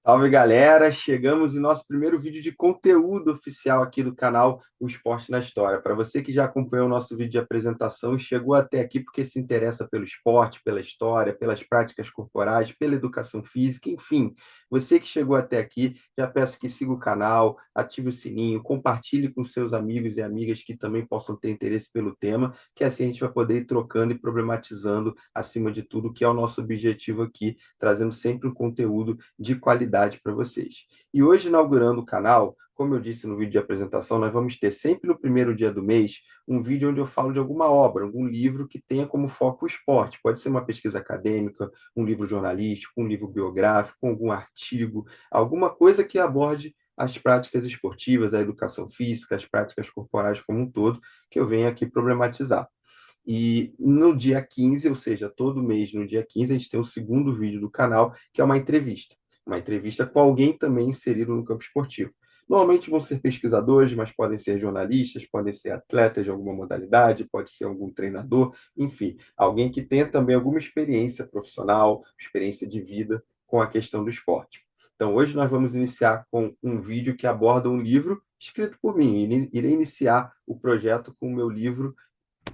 Salve, galera! Chegamos em nosso primeiro vídeo de conteúdo oficial aqui do canal O Esporte na História. Para você que já acompanhou o nosso vídeo de apresentação e chegou até aqui porque se interessa pelo esporte, pela história, pelas práticas corporais, pela educação física, enfim, você que chegou até aqui, já peço que siga o canal, ative o sininho, compartilhe com seus amigos e amigas que também possam ter interesse pelo tema, que assim a gente vai poder ir trocando e problematizando, acima de tudo, que é o nosso objetivo aqui, trazendo sempre um conteúdo de qualidade para vocês. E hoje, inaugurando o canal, como eu disse no vídeo de apresentação, nós vamos ter sempre no primeiro dia do mês um vídeo onde eu falo de alguma obra, algum livro que tenha como foco o esporte. Pode ser uma pesquisa acadêmica, um livro jornalístico, um livro biográfico, algum artigo, alguma coisa que aborde as práticas esportivas, a educação física, as práticas corporais como um todo, que eu venho aqui problematizar. E no dia 15, ou seja, todo mês, no dia 15, a gente tem o segundo vídeo do canal, que é uma entrevista. Uma entrevista com alguém também inserido no campo esportivo. Normalmente vão ser pesquisadores, mas podem ser jornalistas, podem ser atletas de alguma modalidade, pode ser algum treinador, enfim, alguém que tenha também alguma experiência profissional, experiência de vida com a questão do esporte. Então, hoje nós vamos iniciar com um vídeo que aborda um livro escrito por mim. Irei iniciar o projeto com o meu livro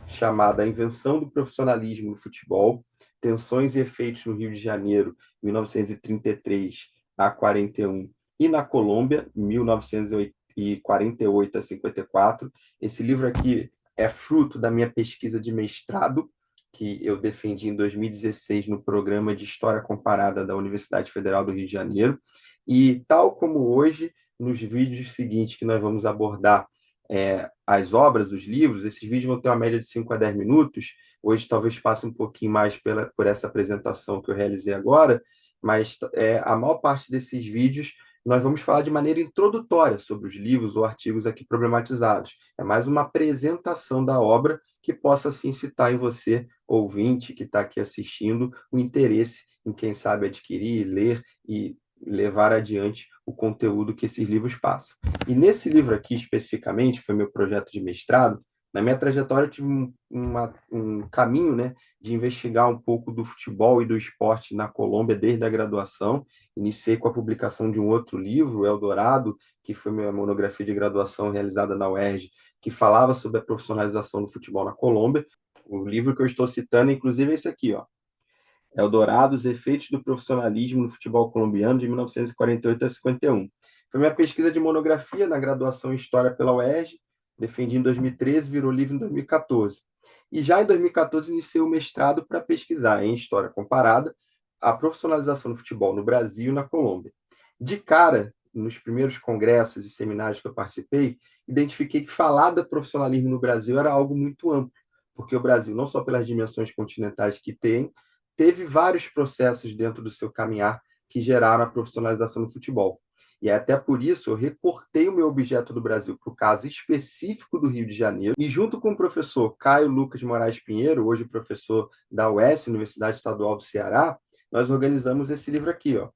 chamada A Invenção do Profissionalismo no Futebol, Tensões e Efeitos no Rio de Janeiro, 1933 a 41, e na Colômbia, 1948 a 54. Esse livro aqui é fruto da minha pesquisa de mestrado, que eu defendi em 2016 no programa de História Comparada da Universidade Federal do Rio de Janeiro. E tal como hoje, nos vídeos seguintes que nós vamos abordar as obras, os livros, esses vídeos vão ter uma média de 5 a 10 minutos. Hoje talvez passe um pouquinho mais por essa apresentação que eu realizei agora, mas a maior parte desses vídeos nós vamos falar de maneira introdutória sobre os livros ou artigos aqui problematizados. É mais uma apresentação da obra que possa assim incitar em você, ouvinte, que está aqui assistindo, o interesse em, quem sabe, adquirir, ler e levar adiante o conteúdo que esses livros passam. E nesse livro aqui, especificamente, foi meu projeto de mestrado, na minha trajetória eu tive um caminho, né, de investigar um pouco do futebol e do esporte na Colômbia desde a graduação. Iniciei com a publicação de um outro livro, Eldorado, que foi minha monografia de graduação realizada na UERJ, que falava sobre a profissionalização do futebol na Colômbia. O livro que eu estou citando, inclusive, é esse aqui, ó. Eldorado, os efeitos do profissionalismo no futebol colombiano de 1948 a 51. Foi minha pesquisa de monografia na graduação em História pela UERJ, defendi em 2013, virou livro em 2014. E já em 2014 iniciei o mestrado para pesquisar em História Comparada a profissionalização do futebol no Brasil e na Colômbia. De cara, nos primeiros congressos e seminários que eu participei, identifiquei que falar do profissionalismo no Brasil era algo muito amplo, porque o Brasil, não só pelas dimensões continentais que tem, teve vários processos dentro do seu caminhar que geraram a profissionalização do futebol. E é até por isso eu recortei o meu objeto do Brasil para o caso específico do Rio de Janeiro, e junto com o professor Caio Lucas Moraes Pinheiro, hoje professor da UES, Universidade Estadual do Ceará, nós organizamos esse livro aqui, ó,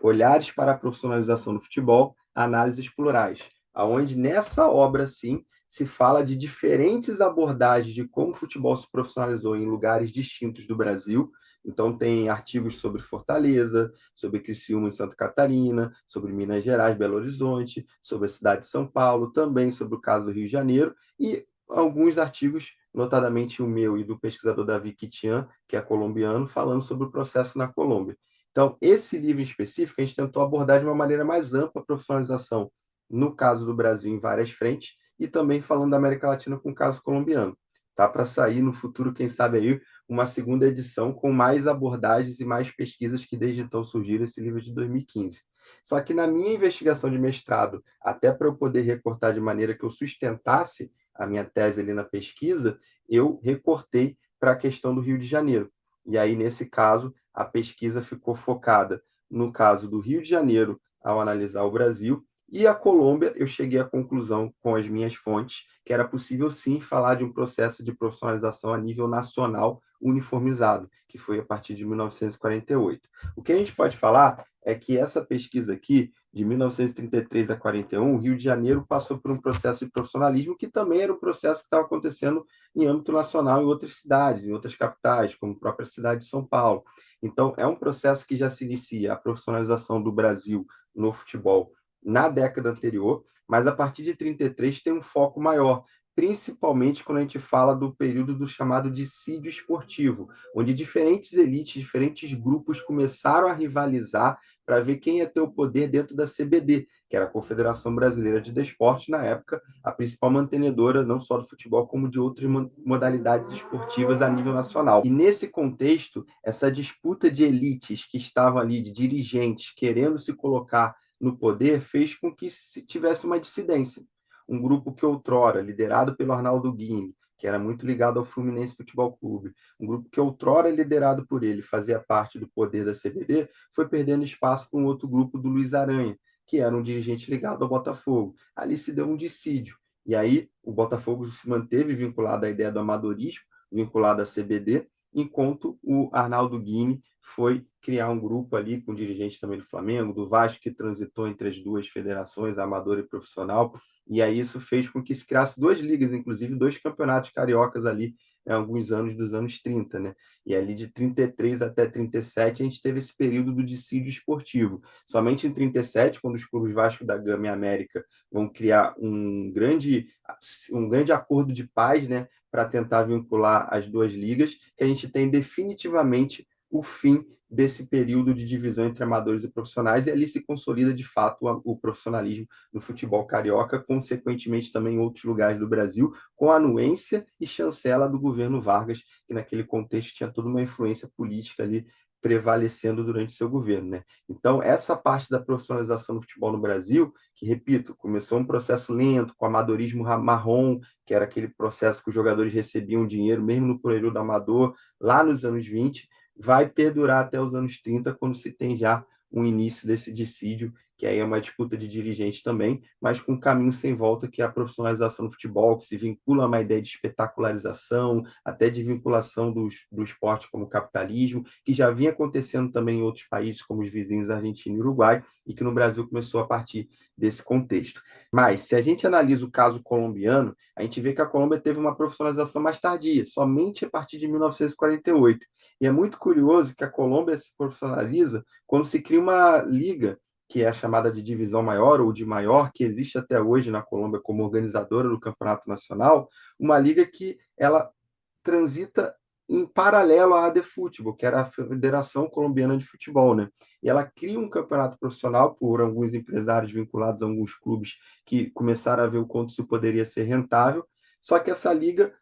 Olhares para a Profissionalização do Futebol, Análises Plurais, aonde nessa obra, sim, se fala de diferentes abordagens de como o futebol se profissionalizou em lugares distintos do Brasil. Então, tem artigos sobre Fortaleza, sobre Criciúma em Santa Catarina, sobre Minas Gerais, Belo Horizonte, sobre a cidade de São Paulo, também sobre o caso do Rio de Janeiro, e alguns artigos, notadamente o meu e do pesquisador Davi Kitian, que é colombiano, falando sobre o processo na Colômbia. Então, esse livro em específico, a gente tentou abordar de uma maneira mais ampla a profissionalização, no caso do Brasil, em várias frentes, e também falando da América Latina com o caso colombiano. Tá para sair no futuro, quem sabe aí, uma segunda edição com mais abordagens e mais pesquisas que desde então surgiram, esse livro de 2015. Só que na minha investigação de mestrado, até para eu poder recortar de maneira que eu sustentasse a minha tese ali na pesquisa, eu recortei para a questão do Rio de Janeiro. E aí, nesse caso, a pesquisa ficou focada no caso do Rio de Janeiro ao analisar o Brasil, e a Colômbia, eu cheguei à conclusão com as minhas fontes que era possível sim falar de um processo de profissionalização a nível nacional uniformizado, que foi a partir de 1948. O que a gente pode falar é que essa pesquisa aqui, de 1933 a 41, o Rio de Janeiro passou por um processo de profissionalismo que também era um processo que estava acontecendo em âmbito nacional em outras cidades, em outras capitais, como a própria cidade de São Paulo. Então, é um processo que já se inicia a profissionalização do Brasil no futebol na década anterior, mas a partir de 33 tem um foco maior, principalmente quando a gente fala do período do chamado dissídio esportivo, onde diferentes elites, diferentes grupos começaram a rivalizar para ver quem ia ter o poder dentro da CBD, que era a Confederação Brasileira de Desportos, na época, a principal mantenedora não só do futebol, como de outras modalidades esportivas a nível nacional. E nesse contexto, essa disputa de elites que estavam ali, de dirigentes querendo se colocar no poder, fez com que se tivesse uma dissidência. Um grupo que outrora, liderado pelo Arnaldo Guini, que era muito ligado ao Fluminense Futebol Clube, um grupo que outrora liderado por ele fazia parte do poder da CBD, foi perdendo espaço para um outro grupo do Luiz Aranha, que era um dirigente ligado ao Botafogo. Ali se deu um dissídio. E aí o Botafogo se manteve vinculado à ideia do amadorismo, vinculado à CBD, enquanto o Arnaldo Guini foi criar um grupo ali com dirigentes também do Flamengo, do Vasco, que transitou entre as duas federações, a amadora e profissional, e aí isso fez com que se criasse duas ligas, inclusive dois campeonatos cariocas ali, alguns anos dos anos 30, né? E ali de 33 até 37 a gente teve esse período do dissídio esportivo. Somente em 37, quando os clubes Vasco da Gama e América vão criar um grande acordo de paz, né, para tentar vincular as duas ligas, que a gente tem definitivamente o fim desse período de divisão entre amadores e profissionais, e ali se consolida de fato o profissionalismo no futebol carioca, consequentemente também em outros lugares do Brasil, com a anuência e chancela do governo Vargas, que naquele contexto tinha toda uma influência política ali prevalecendo durante seu governo, né? Então, essa parte da profissionalização do futebol no Brasil, que, repito, começou um processo lento, com amadorismo marrom, que era aquele processo que os jogadores recebiam dinheiro, mesmo no período amador, lá nos anos 20, vai perdurar até os anos 30, quando se tem já um início desse dissídio, que aí é uma disputa de dirigentes também, mas com um caminho sem volta, que é a profissionalização do futebol, que se vincula a uma ideia de espetacularização, até de vinculação do esporte como capitalismo, que já vinha acontecendo também em outros países, como os vizinhos Argentina e Uruguai, e que no Brasil começou a partir desse contexto. Mas, se a gente analisa o caso colombiano, a gente vê que a Colômbia teve uma profissionalização mais tardia, somente a partir de 1948. E é muito curioso que a Colômbia se profissionaliza quando se cria uma liga, que é a chamada de divisão maior ou de maior, que existe até hoje na Colômbia como organizadora do Campeonato Nacional, uma liga que ela transita em paralelo à ADFutebol, que era a Federação Colombiana de Futebol, né? E ela cria um campeonato profissional por alguns empresários vinculados a alguns clubes que começaram a ver o quanto isso poderia ser rentável, só que essa liga,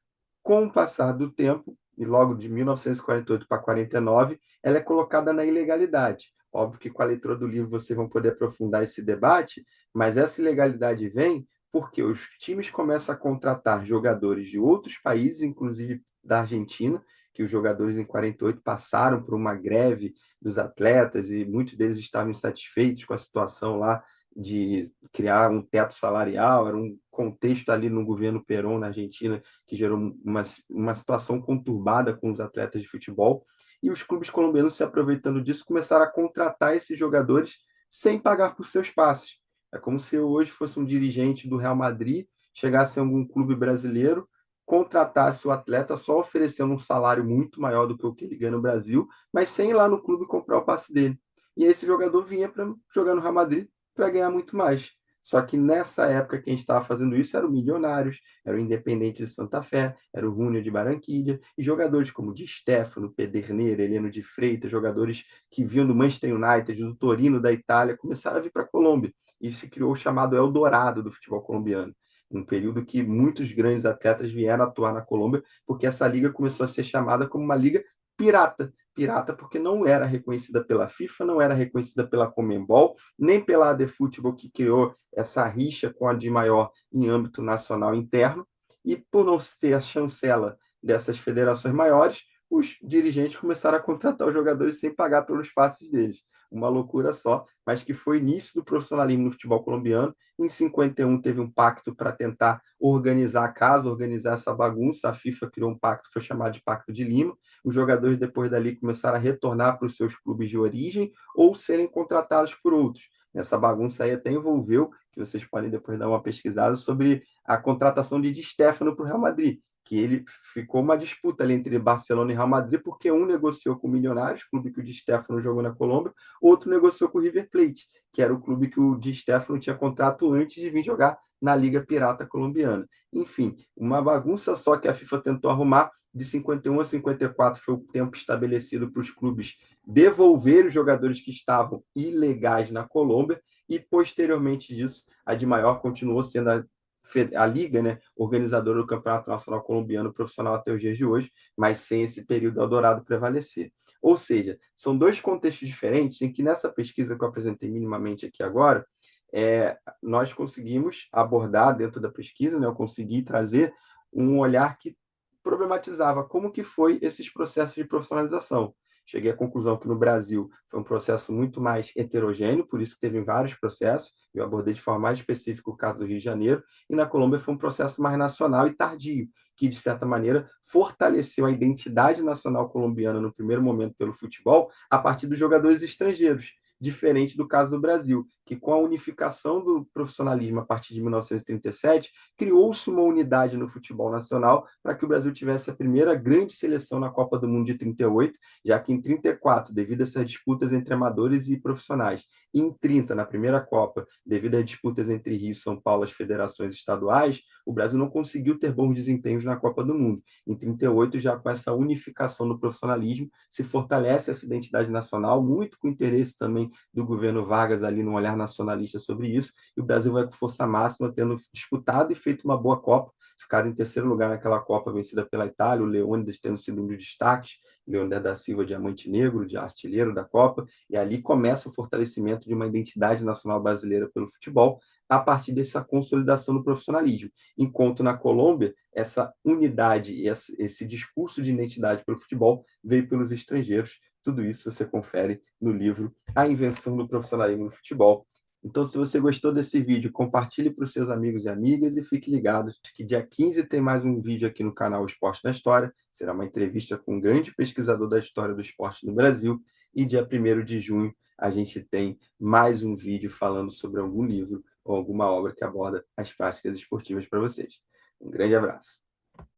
com o passar do tempo, e logo de 1948 para 49, ela é colocada na ilegalidade. Óbvio que com a leitura do livro vocês vão poder aprofundar esse debate, mas essa ilegalidade vem porque os times começam a contratar jogadores de outros países, inclusive da Argentina, que os jogadores em 48 passaram por uma greve dos atletas e muitos deles estavam insatisfeitos com a situação lá de criar um teto salarial, era um contexto ali no governo Perón na Argentina que gerou uma situação conturbada com os atletas de futebol, e os clubes colombianos, se aproveitando disso, começaram a contratar esses jogadores sem pagar por seus passes. É como se eu hoje fosse um dirigente do Real Madrid, chegasse em algum clube brasileiro, contratasse o atleta só oferecendo um salário muito maior do que o que ele ganha no Brasil, mas sem ir lá no clube comprar o passe dele. E esse jogador vinha para jogar no Real Madrid para ganhar muito mais. Só que nessa época quem estava fazendo isso eram Milionários, era o Independente de Santa Fé, era o Júnior de Barranquilla, e jogadores como Di Stéfano, Pederneira, Heleno de Freitas, jogadores que vinham do Manchester United, do Torino da Itália, começaram a vir para a Colômbia. E se criou o chamado Eldorado do futebol colombiano, um período que muitos grandes atletas vieram atuar na Colômbia, porque essa liga começou a ser chamada como uma liga pirata. Pirata porque não era reconhecida pela FIFA, não era reconhecida pela Conmebol, nem pela ADFutebol, que criou essa rixa com a de maior em âmbito nacional interno, e por não ter a chancela dessas federações maiores, os dirigentes começaram a contratar os jogadores sem pagar pelos passes deles. Uma loucura só, mas que foi início do profissionalismo no futebol colombiano. Em 51 teve um pacto para tentar organizar a casa, organizar essa bagunça. A FIFA criou um pacto que foi chamado de Pacto de Lima. Os jogadores depois dali começaram a retornar para os seus clubes de origem ou serem contratados por outros. Essa bagunça aí até envolveu, que vocês podem depois dar uma pesquisada, sobre a contratação de Di Stéfano para o Real Madrid, que ele ficou uma disputa ali entre Barcelona e Real Madrid, porque um negociou com o Milionários, clube que o Di Stéfano jogou na Colômbia, outro negociou com o River Plate, que era o clube que o Di Stéfano tinha contrato antes de vir jogar na Liga Pirata Colombiana. Enfim, uma bagunça só que a FIFA tentou arrumar. De 51 a 54 foi o tempo estabelecido para os clubes devolver os jogadores que estavam ilegais na Colômbia, e posteriormente disso, a de maior continuou sendo a Liga, né, organizadora do Campeonato Nacional Colombiano profissional até os dias de hoje, mas sem esse período Eldorado prevalecer. Ou seja, são dois contextos diferentes em que nessa pesquisa que eu apresentei minimamente aqui agora, nós conseguimos abordar dentro da pesquisa, né, eu consegui trazer um olhar que problematizava como que foi esses processos de profissionalização. Cheguei à conclusão que no Brasil foi um processo muito mais heterogêneo, por isso que teve vários processos, eu abordei de forma mais específica o caso do Rio de Janeiro, e na Colômbia foi um processo mais nacional e tardio, que, de certa maneira, fortaleceu a identidade nacional colombiana no primeiro momento pelo futebol, a partir dos jogadores estrangeiros, diferente do caso do Brasil, que com a unificação do profissionalismo a partir de 1937, criou-se uma unidade no futebol nacional para que o Brasil tivesse a primeira grande seleção na Copa do Mundo de 38, já que em 34, devido a essas disputas entre amadores e profissionais, e em 30, na primeira Copa, devido às disputas entre Rio e São Paulo, as federações estaduais, o Brasil não conseguiu ter bons desempenhos na Copa do Mundo. Em 38, já com essa unificação do profissionalismo, se fortalece essa identidade nacional, muito com interesse também do governo Vargas ali no olhar nacionalista sobre isso, e o Brasil vai com força máxima, tendo disputado e feito uma boa Copa, ficado em terceiro lugar naquela Copa vencida pela Itália, o Leônidas tendo sido um dos destaques, Leônidas da Silva, diamante negro, de artilheiro da Copa, e ali começa o fortalecimento de uma identidade nacional brasileira pelo futebol, a partir dessa consolidação do profissionalismo. Enquanto na Colômbia, essa unidade e esse discurso de identidade pelo futebol veio pelos estrangeiros. Tudo isso você confere no livro A Invenção do Profissionalismo no Futebol. Então, se você gostou desse vídeo, compartilhe para os seus amigos e amigas e fique ligado que dia 15 tem mais um vídeo aqui no canal Esporte na História. Será uma entrevista com um grande pesquisador da história do esporte no Brasil. E dia 1º de junho a gente tem mais um vídeo falando sobre algum livro ou alguma obra que aborda as práticas esportivas para vocês. Um grande abraço.